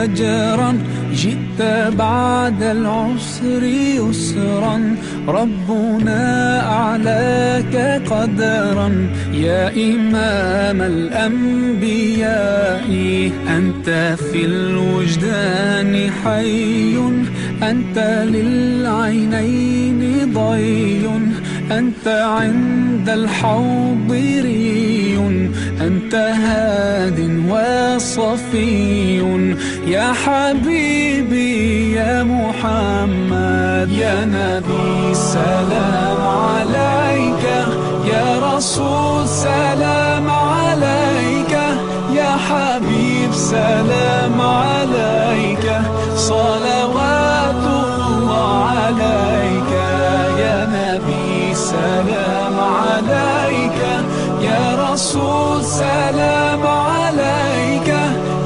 أجرا، جئت بعد العسر يسرا، ربنا أعلاك قدرا. يا إمام الأنبياء أنت في الوجدان حي، أنت للعينين ضي، أنت عند الحوض ري، أنت هاد وصفي. يا حبيبي يا محمد، يا نبي سلام عليك، يا رسول سلام عليك، يا حبيب سلام عليك، صلوات الله عليك. يا نبي سلام عليك، يا رسول سلام عليك،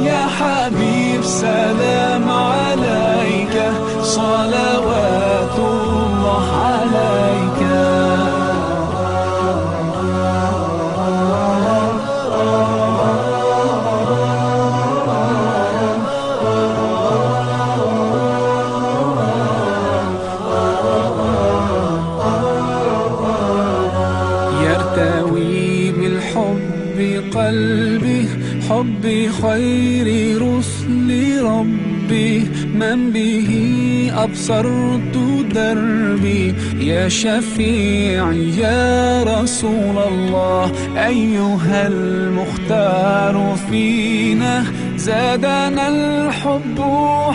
يا حبيب سلام عليك، صلوات الله عليك. يرتوي بالحب قلبي، حب خير رسل ربي، من به أبصرت دربي. يا شفيعي يا رسول الله، أيها المختار فينا، زادنا الحب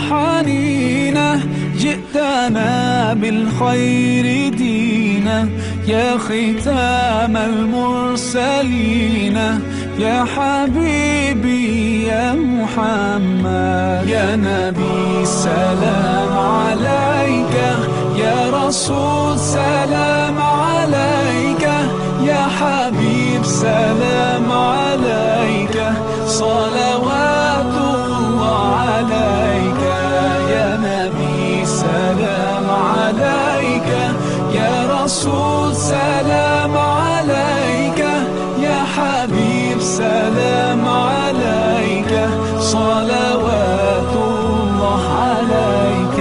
حنينا، جئتنا بالخير دينا، يا ختام المرسلين، يا حبيبي يا محمد. يا نبي سلام عليك، يا رسول سلام عليك، يا حبيب سلام عليك، صلوات الله عليك. يا نبي سلام عليك، يا رسول سلام عليك، يا حبيب سلام عليك، صلوات الله عليك.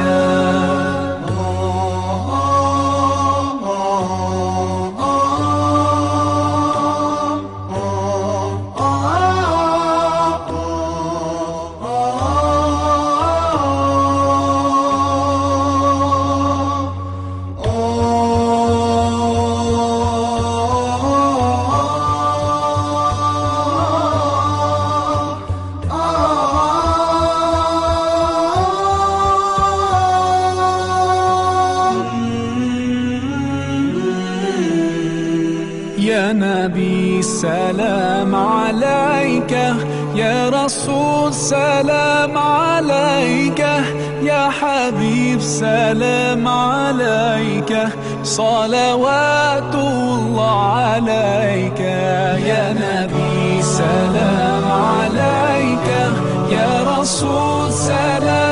يا نبي سلام عليك، يا رسول سلام عليك، يا حبيب سلام عليك، صلوات الله عليك. يا نبي سلام عليك، يا رسول سلام